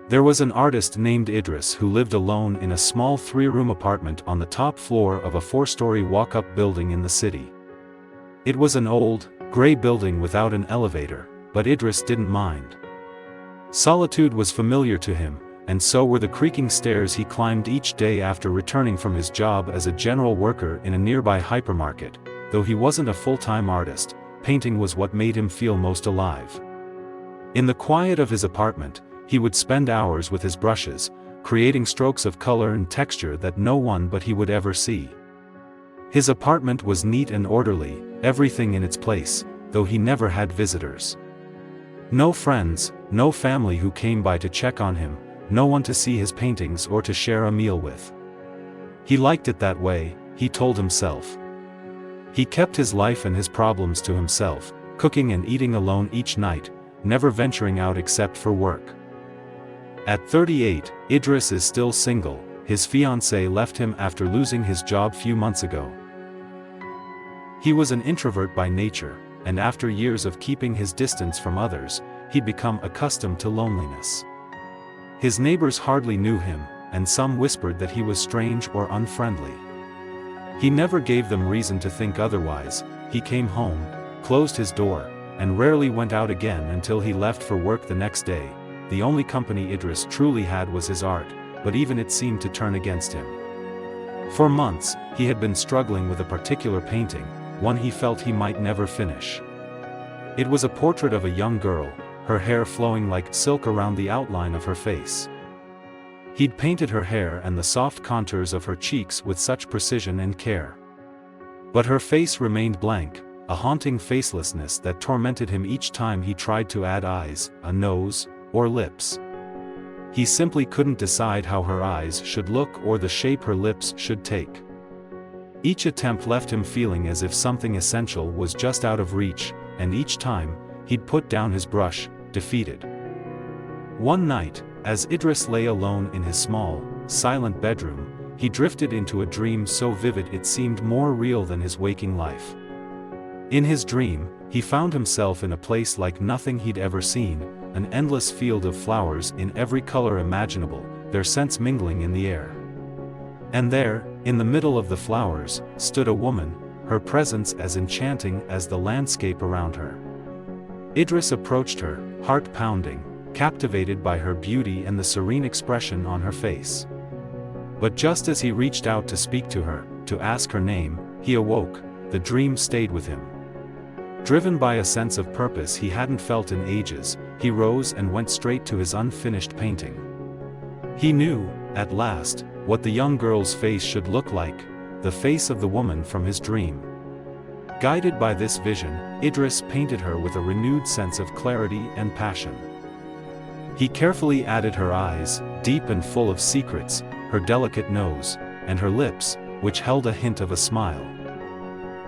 There was an artist named Idris who lived alone in a small 3-room apartment on the top floor of a 4-story walk-up building in the city. It was an old, gray building without an elevator, but Idris didn't mind. Solitude was familiar to him, and so were the creaking stairs he climbed each day after returning from his job as a general worker in a nearby hypermarket. Though he wasn't a full-time artist, painting was what made him feel most alive. In the quiet of his apartment, he would spend hours with his brushes, creating strokes of color and texture that no one but he would ever see. His apartment was neat and orderly, everything in its place, though he never had visitors. No friends, no family who came by to check on him, no one to see his paintings or to share a meal with. He liked it that way, he told himself. He kept his life and his problems to himself, cooking and eating alone each night, never venturing out except for work. At 38, Idris is still single. His fiancée left him after losing his job few months ago. He was an introvert by nature, and after years of keeping his distance from others, he'd become accustomed to loneliness. His neighbors hardly knew him, and some whispered that he was strange or unfriendly. He never gave them reason to think otherwise. He came home, closed his door, and rarely went out again until he left for work the next day. The only company Idris truly had was his art, but even it seemed to turn against him. For months, he had been struggling with a particular painting, one he felt he might never finish. It was a portrait of a young girl, her hair flowing like silk around the outline of her face. He'd painted her hair and the soft contours of her cheeks with such precision and care. But her face remained blank, a haunting facelessness that tormented him each time he tried to add eyes, a nose, or lips. He simply couldn't decide how her eyes should look or the shape her lips should take. Each attempt left him feeling as if something essential was just out of reach, and each time, he'd put down his brush, defeated. One night, as Idris lay alone in his small, silent bedroom, he drifted into a dream so vivid it seemed more real than his waking life. In his dream, he found himself in a place like nothing he'd ever seen, an endless field of flowers in every color imaginable, their scents mingling in the air. And there, in the middle of the flowers, stood a woman, her presence as enchanting as the landscape around her. Idris approached her, heart pounding, captivated by her beauty and the serene expression on her face. But just as he reached out to speak to her, to ask her name, he awoke. The dream stayed with him. Driven by a sense of purpose he hadn't felt in ages, he rose and went straight to his unfinished painting. He knew, at last, what the young girl's face should look like, the face of the woman from his dream. Guided by this vision, Idris painted her with a renewed sense of clarity and passion. He carefully added her eyes, deep and full of secrets, her delicate nose, and her lips, which held a hint of a smile.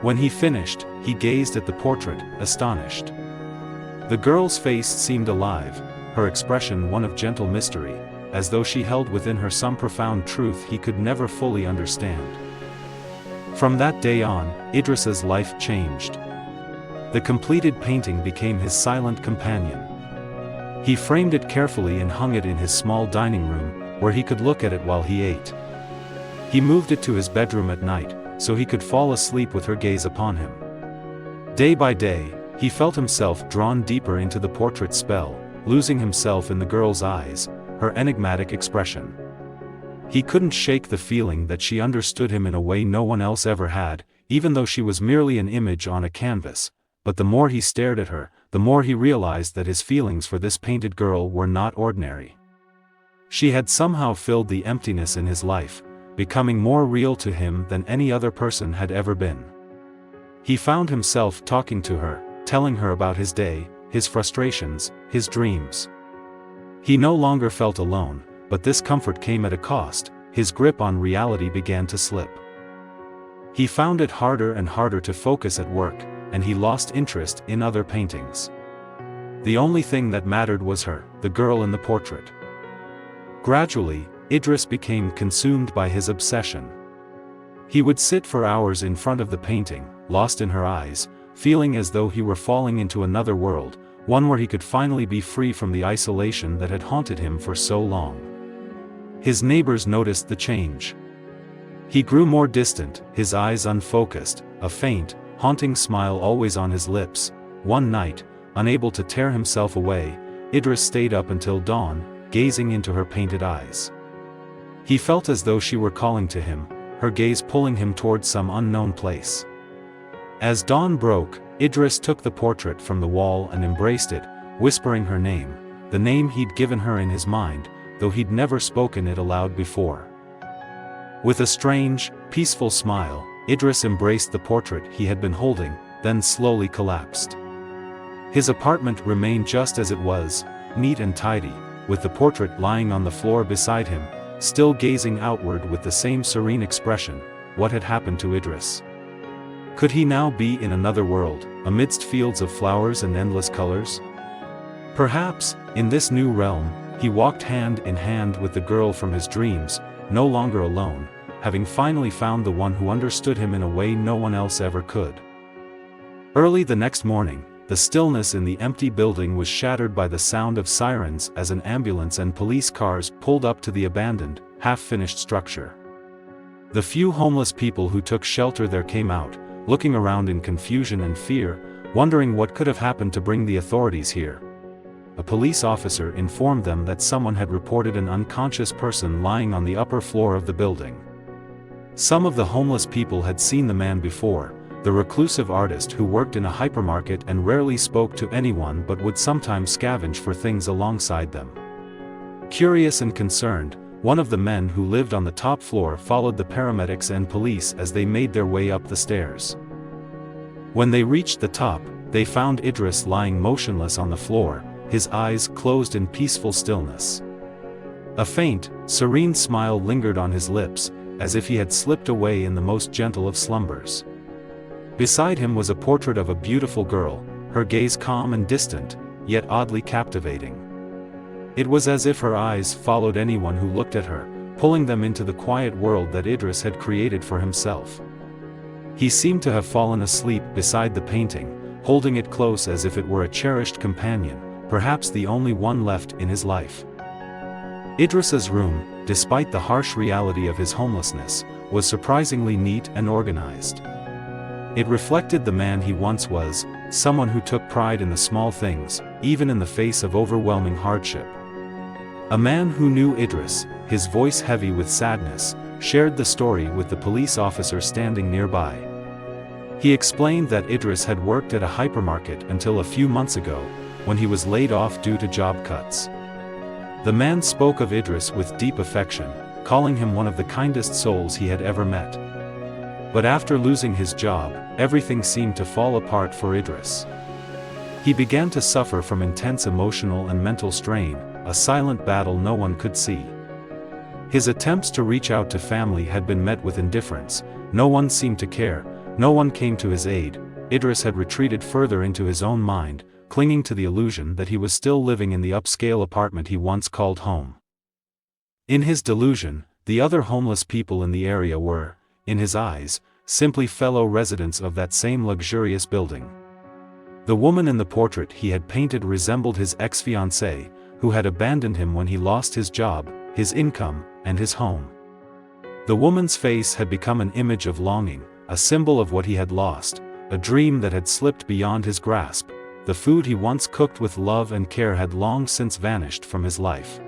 When he finished, he gazed at the portrait, astonished. The girl's face seemed alive, her expression one of gentle mystery, as though she held within her some profound truth he could never fully understand. From that day on, Idris's life changed. The completed painting became his silent companion. He framed it carefully and hung it in his small dining room, where he could look at it while he ate. He moved it to his bedroom at night, so he could fall asleep with her gaze upon him. Day by day, he felt himself drawn deeper into the portrait's spell, losing himself in the girl's eyes, her enigmatic expression. He couldn't shake the feeling that she understood him in a way no one else ever had, even though she was merely an image on a canvas. But the more he stared at her, the more he realized that his feelings for this painted girl were not ordinary. She had somehow filled the emptiness in his life, becoming more real to him than any other person had ever been. He found himself talking to her, telling her about his day, his frustrations, his dreams. He no longer felt alone, but this comfort came at a cost. His grip on reality began to slip. He found it harder and harder to focus at work, and he lost interest in other paintings. The only thing that mattered was her, the girl in the portrait. Gradually, Idris became consumed by his obsession. He would sit for hours in front of the painting, lost in her eyes, feeling as though he were falling into another world, one where he could finally be free from the isolation that had haunted him for so long. His neighbors noticed the change. He grew more distant, his eyes unfocused, a faint, haunting smile always on his lips. One night, unable to tear himself away, Idris stayed up until dawn, gazing into her painted eyes. He felt as though she were calling to him, her gaze pulling him towards some unknown place. As dawn broke, Idris took the portrait from the wall and embraced it, whispering her name, the name he'd given her in his mind, though he'd never spoken it aloud before. With a strange, peaceful smile, Idris embraced the portrait he had been holding, then slowly collapsed. His apartment remained just as it was, neat and tidy, with the portrait lying on the floor beside him, still gazing outward with the same serene expression. What had happened to Idris? Could he now be in another world, amidst fields of flowers and endless colors? Perhaps, in this new realm, he walked hand in hand with the girl from his dreams, no longer alone, having finally found the one who understood him in a way no one else ever could. Early the next morning, the stillness in the empty building was shattered by the sound of sirens as an ambulance and police cars pulled up to the abandoned, half-finished structure. The few homeless people who took shelter there came out, looking around in confusion and fear, wondering what could have happened to bring the authorities here. A police officer informed them that someone had reported an unconscious person lying on the upper floor of the building. Some of the homeless people had seen the man before, the reclusive artist who worked in a hypermarket and rarely spoke to anyone but would sometimes scavenge for things alongside them. Curious and concerned, one of the men who lived on the top floor followed the paramedics and police as they made their way up the stairs. When they reached the top, they found Idris lying motionless on the floor, his eyes closed in peaceful stillness. A faint, serene smile lingered on his lips, as if he had slipped away in the most gentle of slumbers. Beside him was a portrait of a beautiful girl, her gaze calm and distant, yet oddly captivating. It was as if her eyes followed anyone who looked at her, pulling them into the quiet world that Idris had created for himself. He seemed to have fallen asleep beside the painting, holding it close as if it were a cherished companion, perhaps the only one left in his life. Idris's room, despite the harsh reality of his homelessness, was surprisingly neat and organized. It reflected the man he once was, someone who took pride in the small things, even in the face of overwhelming hardship. A man who knew Idris, his voice heavy with sadness, shared the story with the police officer standing nearby. He explained that Idris had worked at a hypermarket until a few months ago, when he was laid off due to job cuts. The man spoke of Idris with deep affection, calling him one of the kindest souls he had ever met. But after losing his job, everything seemed to fall apart for Idris. He began to suffer from intense emotional and mental strain, a silent battle no one could see. His attempts to reach out to family had been met with indifference, no one seemed to care, no one came to his aid. Idris had retreated further into his own mind, clinging to the illusion that he was still living in the upscale apartment he once called home. In his delusion, the other homeless people in the area were, in his eyes, simply fellow residents of that same luxurious building. The woman in the portrait he had painted resembled his ex-fiancée, who had abandoned him when he lost his job, his income, and his home. The woman's face had become an image of longing, a symbol of what he had lost, a dream that had slipped beyond his grasp. The food he once cooked with love and care had long since vanished from his life.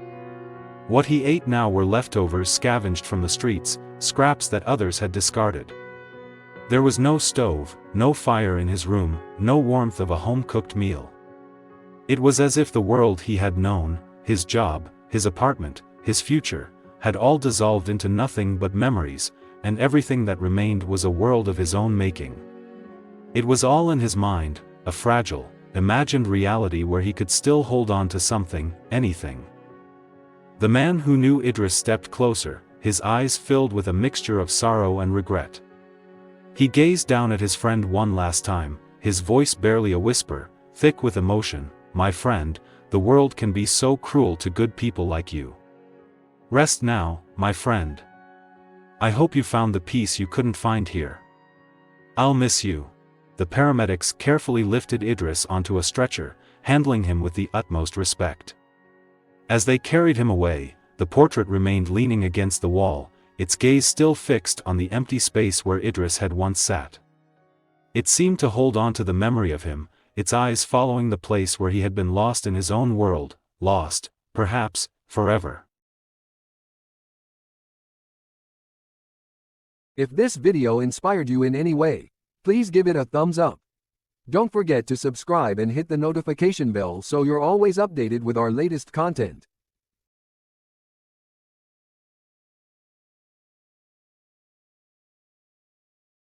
What he ate now were leftovers scavenged from the streets, scraps that others had discarded. There was no stove, no fire in his room, no warmth of a home-cooked meal. It was as if the world he had known, his job, his apartment, his future, had all dissolved into nothing but memories, and everything that remained was a world of his own making. It was all in his mind, a fragile, imagined reality where he could still hold on to something, anything. The man who knew Idris stepped closer, his eyes filled with a mixture of sorrow and regret. He gazed down at his friend one last time, his voice barely a whisper, thick with emotion. "My friend, the world can be so cruel to good people like you. Rest now, my friend. I hope you found the peace you couldn't find here. I'll miss you." The paramedics carefully lifted Idris onto a stretcher, handling him with the utmost respect. As they carried him away, the portrait remained leaning against the wall, its gaze still fixed on the empty space where Idris had once sat. It seemed to hold on to the memory of him, its eyes following the place where he had been lost in his own world, lost, perhaps, forever. If this video inspired you in any way, please give it a thumbs up. Don't forget to subscribe and hit the notification bell so you're always updated with our latest content.